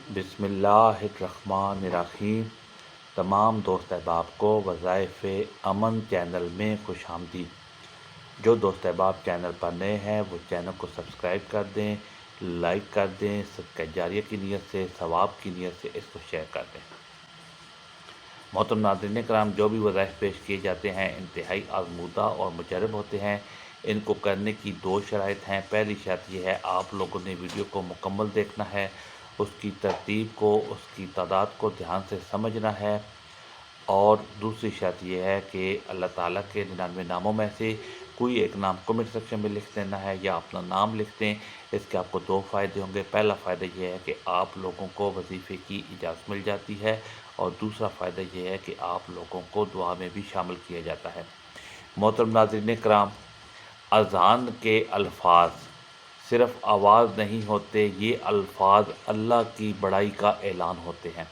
بسم اللہ الرحمن الرحیم۔ تمام دوست احباب کو وظائف امن چینل میں خوش آمدید۔ جو دوست احباب چینل پر نئے ہیں وہ چینل کو سبسکرائب کر دیں، لائک کر دیں، صدقہ جاریہ کی نیت سے، ثواب کی نیت سے اس کو شیئر کر دیں۔ محترم ناظرین کرام، جو بھی وظائف پیش کیے جاتے ہیں انتہائی آزمودہ اور مجرب ہوتے ہیں۔ ان کو کرنے کی دو شرائط ہیں۔ پہلی شرط یہ ہے آپ لوگوں نے ویڈیو کو مکمل دیکھنا ہے، اس کی ترتیب کو، اس کی تعداد کو دھیان سے سمجھنا ہے، اور دوسری شرط یہ ہے کہ اللہ تعالیٰ کے 99 ناموں میں سے کوئی ایک نام کمنٹ سیکشن میں لکھ دینا ہے یا اپنا نام لکھ دیں۔ اس کے آپ کو دو فائدے ہوں گے۔ پہلا فائدہ یہ ہے کہ آپ لوگوں کو وظیفے کی اجازت مل جاتی ہے، اور دوسرا فائدہ یہ ہے کہ آپ لوگوں کو دعا میں بھی شامل کیا جاتا ہے۔ محترم ناظرین کرام، اذان کے الفاظ صرف آواز نہیں ہوتے، یہ الفاظ اللہ کی بڑائی کا اعلان ہوتے ہیں۔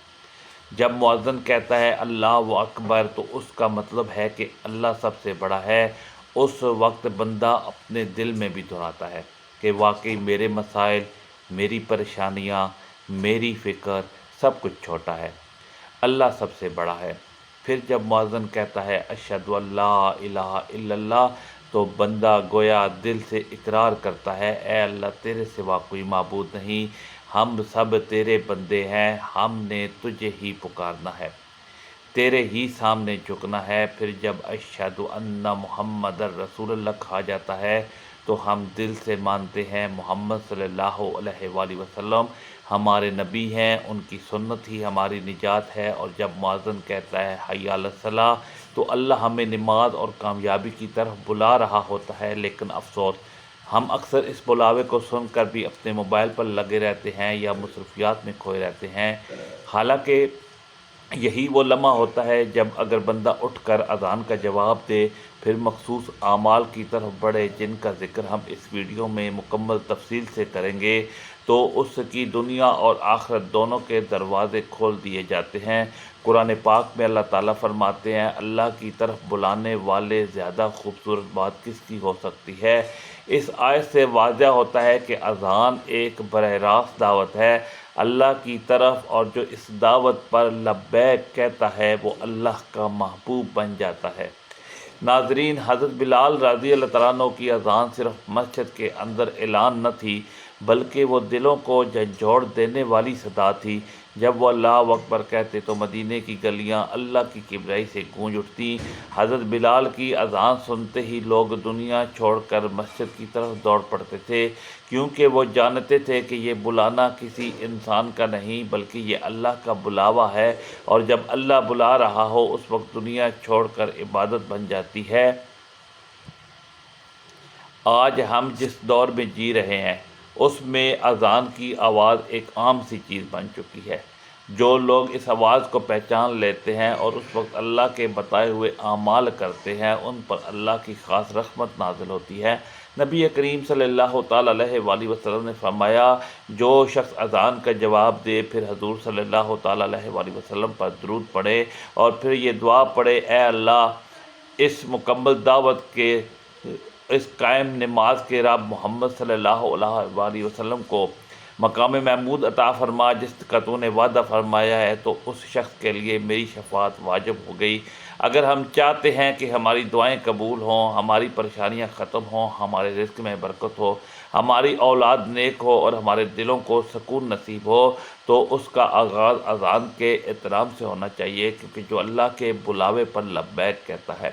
جب مؤذن کہتا ہے اللہ اکبر تو اس کا مطلب ہے کہ اللہ سب سے بڑا ہے۔ اس وقت بندہ اپنے دل میں بھی دہراتا ہے کہ واقعی میرے مسائل، میری پریشانیاں، میری فکر سب کچھ چھوٹا ہے، اللہ سب سے بڑا ہے۔ پھر جب مؤذن کہتا ہے اشہد ان لا الہ الا اللہ تو بندہ گویا دل سے اقرار کرتا ہے اے اللہ تیرے سوا کوئی معبود نہیں، ہم سب تیرے بندے ہیں، ہم نے تجھے ہی پکارنا ہے، تیرے ہی سامنے جھکنا ہے۔ پھر جب اشہد ان محمد رسول اللہ کہا جاتا ہے تو ہم دل سے مانتے ہیں محمد صلی اللہ علیہ وآلہ وسلم ہمارے نبی ہیں، ان کی سنت ہی ہماری نجات ہے۔ اور جب مؤذن کہتا ہے حی علی الصلاۃ تو اللہ ہمیں نماز اور کامیابی کی طرف بلا رہا ہوتا ہے، لیکن افسوس ہم اکثر اس بلاوے کو سن کر بھی اپنے موبائل پر لگے رہتے ہیں یا مصروفیات میں کھوئے رہتے ہیں۔ حالانکہ یہی وہ لمحہ ہوتا ہے جب اگر بندہ اٹھ کر اذان کا جواب دے، پھر مخصوص اعمال کی طرف بڑھے جن کا ذکر ہم اس ویڈیو میں مکمل تفصیل سے کریں گے، تو اس کی دنیا اور آخرت دونوں کے دروازے کھول دیے جاتے ہیں۔ قرآن پاک میں اللہ تعالیٰ فرماتے ہیں اللہ کی طرف بلانے والے زیادہ خوبصورت بات کس کی ہو سکتی ہے۔ اس آیت سے واضح ہوتا ہے کہ اذان ایک براہ راست دعوت ہے اللہ کی طرف، اور جو اس دعوت پر لبیک کہتا ہے وہ اللہ کا محبوب بن جاتا ہے۔ ناظرین، حضرت بلال رضی اللہ تعالیٰ عنہ کی اذان صرف مسجد کے اندر اعلان نہ تھی، بلکہ وہ دلوں کو جھنجھوڑ دینے والی صدا تھی۔ جب وہ اللہ اکبر کہتے تو مدینے کی گلیاں اللہ کی کبریائی سے گونج اٹھتیں۔ حضرت بلال کی اذان سنتے ہی لوگ دنیا چھوڑ کر مسجد کی طرف دوڑ پڑتے تھے، کیونکہ وہ جانتے تھے کہ یہ بلانا کسی انسان کا نہیں بلکہ یہ اللہ کا بلاوا ہے، اور جب اللہ بلا رہا ہو اس وقت دنیا چھوڑ کر عبادت بن جاتی ہے۔ آج ہم جس دور میں جی رہے ہیں اس میں اذان کی آواز ایک عام سی چیز بن چکی ہے۔ جو لوگ اس آواز کو پہچان لیتے ہیں اور اس وقت اللہ کے بتائے ہوئے اعمال کرتے ہیں ان پر اللہ کی خاص رحمت نازل ہوتی ہے۔ نبی کریم صلی اللہ تعالیٰ علیہ وآلہ وسلم نے فرمایا جو شخص اذان کا جواب دے پھر حضور صلی اللہ تعالیٰ علیہ وآلہ وسلم پر درود پڑھے اور پھر یہ دعا پڑھے اے اللہ اس مکمل دعوت کے، اس قائم نماز کے رب محمد صلی اللہ علیہ وآلہ وسلم کو مقام محمود عطا فرما جس کا تو نے وعدہ فرمایا ہے، تو اس شخص کے لیے میری شفاعت واجب ہو گئی۔ اگر ہم چاہتے ہیں کہ ہماری دعائیں قبول ہوں، ہماری پریشانیاں ختم ہوں، ہمارے رزق میں برکت ہو، ہماری اولاد نیک ہو اور ہمارے دلوں کو سکون نصیب ہو، تو اس کا آغاز اذان کے احترام سے ہونا چاہیے، کیونکہ جو اللہ کے بلاوے پر لبیک کہتا ہے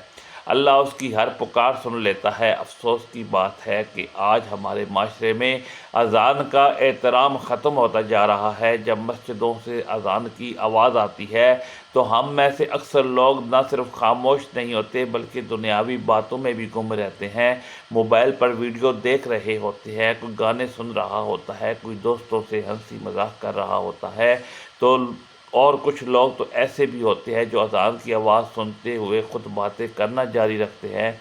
اللہ اس کی ہر پکار سن لیتا ہے۔ افسوس کی بات ہے کہ آج ہمارے معاشرے میں اذان کا احترام ختم ہوتا جا رہا ہے۔ جب مسجدوں سے اذان کی آواز آتی ہے تو ہم میں سے اکثر لوگ نہ صرف خاموش نہیں ہوتے بلکہ دنیاوی باتوں میں بھی گم رہتے ہیں۔ موبائل پر ویڈیو دیکھ رہے ہوتے ہیں، کوئی گانے سن رہا ہوتا ہے، کوئی دوستوں سے ہنسی مذاق کر رہا ہوتا ہے، اور کچھ لوگ تو ایسے بھی ہوتے ہیں جو اذان کی آواز سنتے ہوئے خود باتیں کرنا جاری رکھتے ہیں۔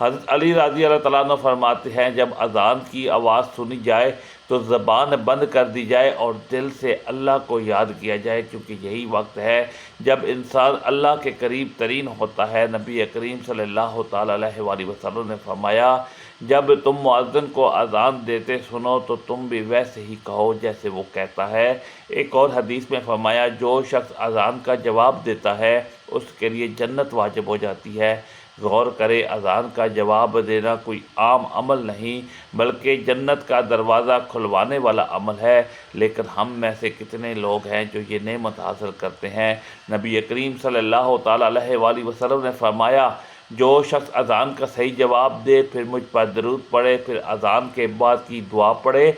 حضرت علی رضی اللہ تعالیٰ عنہ فرماتے ہیں جب اذان کی آواز سنی جائے تو زبان بند کر دی جائے اور دل سے اللہ کو یاد کیا جائے، کیونکہ یہی وقت ہے جب انسان اللہ کے قریب ترین ہوتا ہے۔ نبی کریم صلی اللہ تعالیٰ علیہ وآلہ وسلم نے فرمایا جب تم مؤذن کو اذان دیتے سنو تو تم بھی ویسے ہی کہو جیسے وہ کہتا ہے۔ ایک اور حدیث میں فرمایا جو شخص اذان کا جواب دیتا ہے اس کے لیے جنت واجب ہو جاتی ہے۔ غور کرے، اذان کا جواب دینا کوئی عام عمل نہیں بلکہ جنت کا دروازہ کھلوانے والا عمل ہے، لیکن ہم میں سے کتنے لوگ ہیں جو یہ نعمت حاصل کرتے ہیں۔ نبی کریم صلی اللہ تعالیٰ علیہ وآلہ وسلم نے فرمایا جو شخص اذان کا صحیح جواب دے، پھر مجھ پر درود پڑھے، پھر اذان کے بعد کی دعا پڑھے،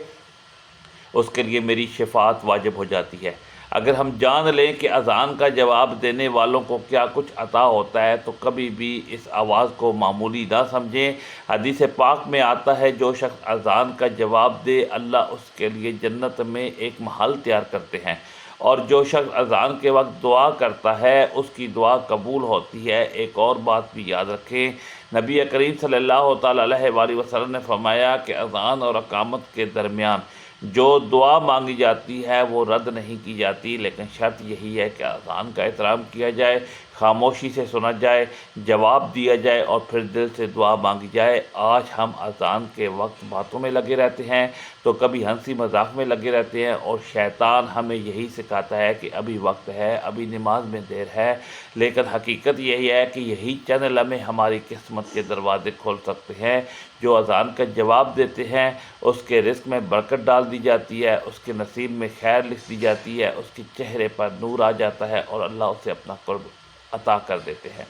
اس کے لیے میری شفاعت واجب ہو جاتی ہے۔ اگر ہم جان لیں کہ اذان کا جواب دینے والوں کو کیا کچھ عطا ہوتا ہے تو کبھی بھی اس آواز کو معمولی نہ سمجھیں۔ حدیث پاک میں آتا ہے جو شخص اذان کا جواب دے اللہ اس کے لیے جنت میں ایک محل تیار کرتے ہیں، اور جو شخص اذان کے وقت دعا کرتا ہے اس کی دعا قبول ہوتی ہے۔ ایک اور بات بھی یاد رکھیں، نبی کریم صلی اللہ تعالیٰ علیہ وآلہ وسلم نے فرمایا کہ اذان اور اقامت کے درمیان جو دعا مانگی جاتی ہے وہ رد نہیں کی جاتی، لیکن شرط یہی ہے کہ اذان کا احترام کیا جائے، خاموشی سے سنا جائے، جواب دیا جائے اور پھر دل سے دعا مانگی جائے۔ آج ہم اذان کے وقت باتوں میں لگے رہتے ہیں تو کبھی ہنسی مذاق میں لگے رہتے ہیں، اور شیطان ہمیں یہی سکھاتا ہے کہ ابھی وقت ہے، ابھی نماز میں دیر ہے، لیکن حقیقت یہی ہے کہ یہی چند لمحے ہماری قسمت کے دروازے کھول سکتے ہیں۔ جو اذان کا جواب دیتے ہیں اس کے رزق میں برکت ڈال دی جاتی ہے، اس کے نصیب میں خیر لکھ دی جاتی ہے، اس کے چہرے پر نور آ جاتا ہے اور اللہ اسے اپنا قرب عطا کر دیتے ہیں۔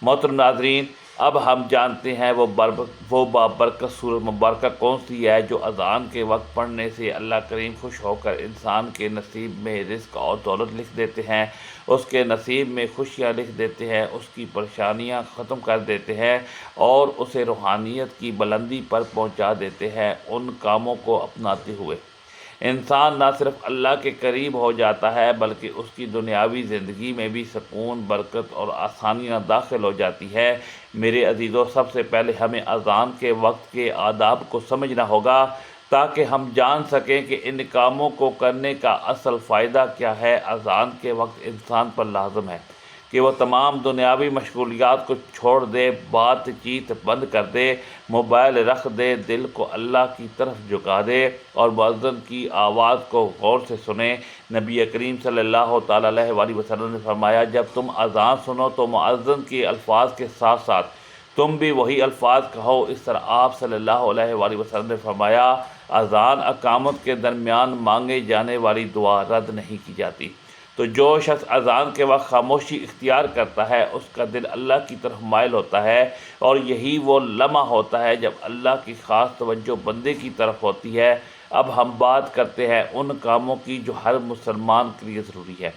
محترم ناظرین، اب ہم جانتے ہیں وہ بابرکت سورت مبارکہ کون سی ہے جو اذان کے وقت پڑھنے سے اللہ کریم خوش ہو کر انسان کے نصیب میں رزق اور دولت لکھ دیتے ہیں، اس کے نصیب میں خوشیاں لکھ دیتے ہیں، اس کی پریشانیاں ختم کر دیتے ہیں اور اسے روحانیت کی بلندی پر پہنچا دیتے ہیں۔ ان کاموں کو اپناتے ہوئے انسان نہ صرف اللہ کے قریب ہو جاتا ہے بلکہ اس کی دنیاوی زندگی میں بھی سکون، برکت اور آسانیاں داخل ہو جاتی ہے۔ میرے عزیزو، سب سے پہلے ہمیں اذان کے وقت کے آداب کو سمجھنا ہوگا تاکہ ہم جان سکیں کہ ان کاموں کو کرنے کا اصل فائدہ کیا ہے۔ اذان کے وقت انسان پر لازم ہے کہ وہ تمام دنیاوی مشغولیات کو چھوڑ دے، بات چیت بند کر دے، موبائل رکھ دے، دل کو اللہ کی طرف جھکا دے اور مؤذن کی آواز کو غور سے سنے۔ نبی کریم صلی اللہ تعالیٰ علیہ وآلہ وسلم نے فرمایا جب تم اذان سنو تو مؤذن کے الفاظ کے ساتھ ساتھ تم بھی وہی الفاظ کہو۔ اس طرح آپ صلی اللہ علیہ وآلہ وسلم نے فرمایا اذان اقامت کے درمیان مانگے جانے والی دعا رد نہیں کی جاتی۔ تو جو شخص اذان کے وقت خاموشی اختیار کرتا ہے اس کا دل اللہ کی طرف مائل ہوتا ہے، اور یہی وہ لمحہ ہوتا ہے جب اللہ کی خاص توجہ بندے کی طرف ہوتی ہے۔ اب ہم بات کرتے ہیں ان کاموں کی جو ہر مسلمان کے لیے ضروری ہے،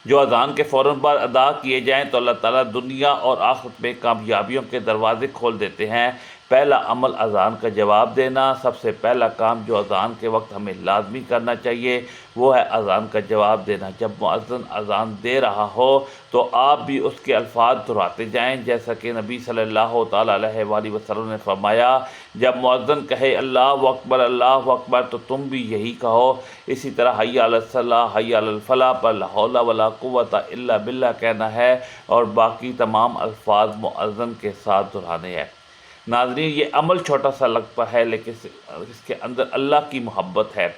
جو اذان کے فوراً بعد ادا کیے جائیں تو اللہ تعالیٰ دنیا اور آخرت میں کامیابیوں کے دروازے کھول دیتے ہیں۔ پہلا عمل اذان کا جواب دینا۔ سب سے پہلا کام جو اذان کے وقت ہمیں لازمی کرنا چاہیے وہ ہے اذان کا جواب دینا۔ جب مؤذن اذان دے رہا ہو تو آپ بھی اس کے الفاظ دہراتے جائیں، جیسا کہ نبی صلی اللہ تعالیٰ علیہ وآلہ وسلم نے فرمایا جب مؤذن کہے اللہ اکبر تو تم بھی یہی کہو۔ اسی طرح حی علی الصلاۃ، حی علی الفلاح پر لا حول ولا قوت الا باللہ کہنا ہے اور باقی تمام الفاظ مؤذن کے ساتھ دہرانے ہیں۔ ناظرین، یہ عمل چھوٹا سا لگتا ہے لیکن اس کے اندر اللہ کی محبت ہے۔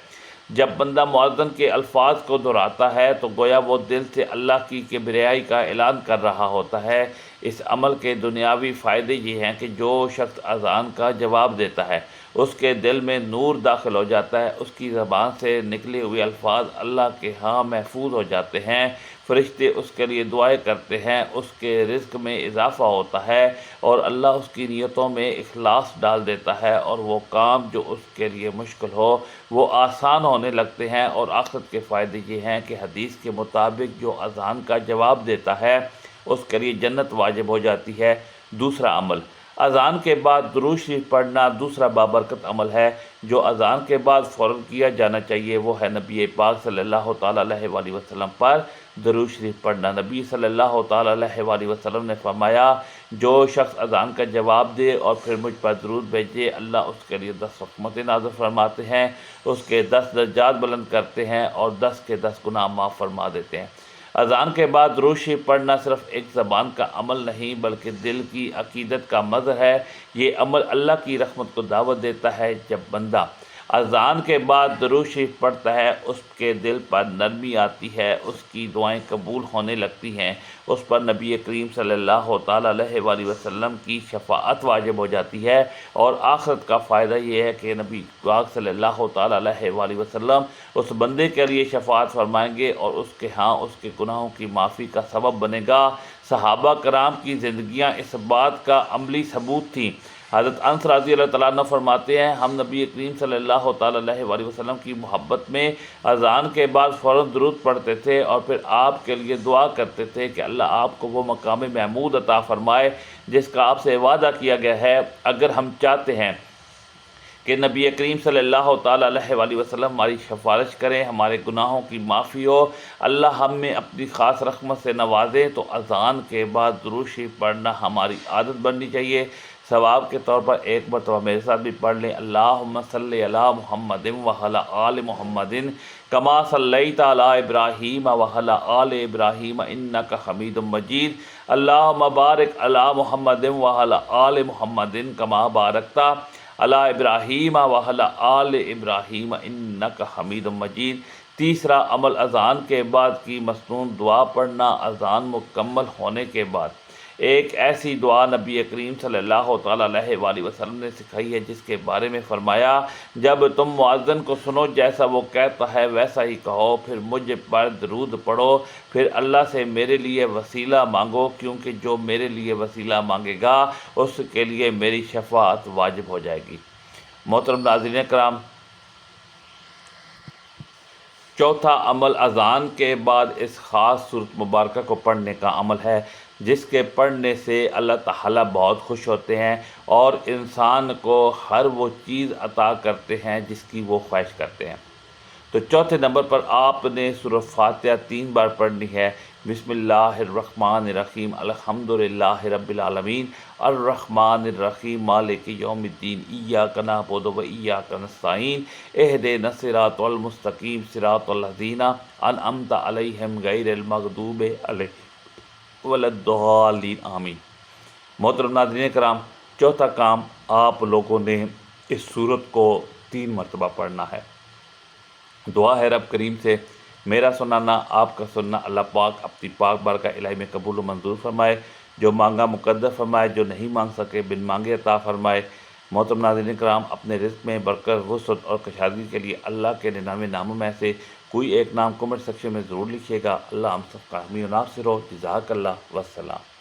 جب بندہ مؤذن کے الفاظ کو دہراتا ہے تو گویا وہ دل سے اللہ کی کبریائی کا اعلان کر رہا ہوتا ہے۔ اس عمل کے دنیاوی فائدے یہ ہیں کہ جو شخص اذان کا جواب دیتا ہے اس کے دل میں نور داخل ہو جاتا ہے، اس کی زبان سے نکلے ہوئے الفاظ اللہ کے ہاں محفوظ ہو جاتے ہیں، فرشتے اس کے لیے دعائیں کرتے ہیں، اس کے رزق میں اضافہ ہوتا ہے اور اللہ اس کی نیتوں میں اخلاص ڈال دیتا ہے، اور وہ کام جو اس کے لیے مشکل ہو وہ آسان ہونے لگتے ہیں۔ اور آخرت کے فائدے یہ ہیں کہ حدیث کے مطابق جو اذان کا جواب دیتا ہے اس کے لیے جنت واجب ہو جاتی ہے۔ دوسرا عمل اذان کے بعد درود شریف پڑھنا دوسرا بابرکت عمل ہے جو اذان کے بعد فوراً کیا جانا چاہیے، وہ ہے نبی پاک صلی اللہ تعالیٰ علیہ وآلہ وسلم پر درود شریف پڑھنا۔ نبی صلی اللہ تعالیٰ علیہ وآلہ وسلم نے فرمایا جو شخص اذان کا جواب دے اور پھر مجھ پر درود بھیجے اللہ اس کے لیے 10 رحمتیں نازل فرماتے ہیں، اس کے 10 درجات بلند کرتے ہیں اور 10 کے 10 گناہ معاف فرما دیتے ہیں۔ اذان کے بعد درود شریف پڑھنا صرف ایک زبان کا عمل نہیں بلکہ دل کی عقیدت کا مظہر ہے۔ یہ عمل اللہ کی رحمت کو دعوت دیتا ہے۔ جب بندہ اذان کے بعد درود شریف پڑھتا ہے اس کے دل پر نرمی آتی ہے، اس کی دعائیں قبول ہونے لگتی ہیں، اس پر نبی کریم صلی اللہ تعالیٰ علیہ وآلہ وسلم کی شفاعت واجب ہو جاتی ہے، اور آخرت کا فائدہ یہ ہے کہ نبی پاک صلی اللہ تعالیٰ علیہ وآلہ وسلم اس بندے کے لیے شفاعت فرمائیں گے اور اس کے ہاں اس کے گناہوں کی معافی کا سبب بنے گا۔ صحابہ کرام کی زندگیاں اس بات کا عملی ثبوت تھیں۔ حضرت انس رضی اللہ تعالیٰ عنہ فرماتے ہیں، ہم نبی کریم صلی اللہ تعالیٰ علیہ وآلہ وسلم کی محبت میں اذان کے بعد فوراً درود پڑھتے تھے اور پھر آپ کے لیے دعا کرتے تھے کہ اللہ آپ کو وہ مقام محمود عطا فرمائے جس کا آپ سے وعدہ کیا گیا ہے۔ اگر ہم چاہتے ہیں کہ نبی کریم صلی اللہ تعالیٰ علیہ وآلہ وسلم ہماری سفارش کریں، ہمارے گناہوں کی معافی ہو، اللہ ہم میں اپنی خاص رحمت سے نوازے، تو اذان کے بعد درود شریف پڑھنا ہماری عادت بننی چاہیے۔ ثواب کے طور پر ایک مرتبہ میرے ساتھ بھی پڑھ لیں، اللہم صلی علی محمد وعلی آل محمد کما صلیت علی ابراہیم وعلی آل ابراہیم انک حمید مجید، اللہم بارک علی محمد وعلی آل محمد کما بارکت علی ابراہیم وعلی آل ابراہیم انک حمید مجید۔ تیسرا عمل اذان کے بعد کی مسنون دعا پڑھنا۔ اذان مکمل ہونے کے بعد ایک ایسی دعا نبی کریم صلی اللہ تعالیٰ علیہ وآلہ وسلم نے سکھائی ہے جس کے بارے میں فرمایا، جب تم مؤذن کو سنو جیسا وہ کہتا ہے ویسا ہی کہو، پھر مجھ پر درود پڑھو، پھر اللہ سے میرے لیے وسیلہ مانگو، کیونکہ جو میرے لیے وسیلہ مانگے گا اس کے لیے میری شفاعت واجب ہو جائے گی۔ محترم ناظرین کرام، چوتھا عمل اذان کے بعد اس خاص صورت مبارکہ کو پڑھنے کا عمل ہے جس کے پڑھنے سے اللہ تعالیٰ بہت خوش ہوتے ہیں اور انسان کو ہر وہ چیز عطا کرتے ہیں جس کی وہ خواہش کرتے ہیں۔ تو چوتھے نمبر پر آپ نے سورہ فاتحہ 3 بار پڑھنی ہے۔ بسم اللہ الرحمن الرحیم، الحمدللہ رب العالمین، الرحمن الرحیم، مالک یوم الدین، ایاک نعبد و ایاک نستعین، اہدنا الصراط المستقیم، صراط الذین انعمت علیہم غیر المغضوب علیہم ولا الضالین، آمین۔ محترم ناظرین کرام، چوتھا کام آپ لوگوں نے اس سورت کو 3 مرتبہ پڑھنا ہے۔ دعا ہے رب کریم سے میرا سنانا، آپ کا سننا اللہ پاک اپنی پاک بارگاہ الہی میں قبول و منظور فرمائے، جو مانگا مقدر فرمائے، جو نہیں مانگ سکے بن مانگے عطا فرمائے۔ محترم ناظرین کرام، اپنے رزق میں برکت، وسعت اور کشادگی کے لیے اللہ کے 99 ناموں میں سے کوئی ایک نام کمنٹ سیکشن میں ضرور لکھیے گا۔ اللہ ہم سب کا حامی و ناصر ہو۔ جزاک اللہ، والسلام۔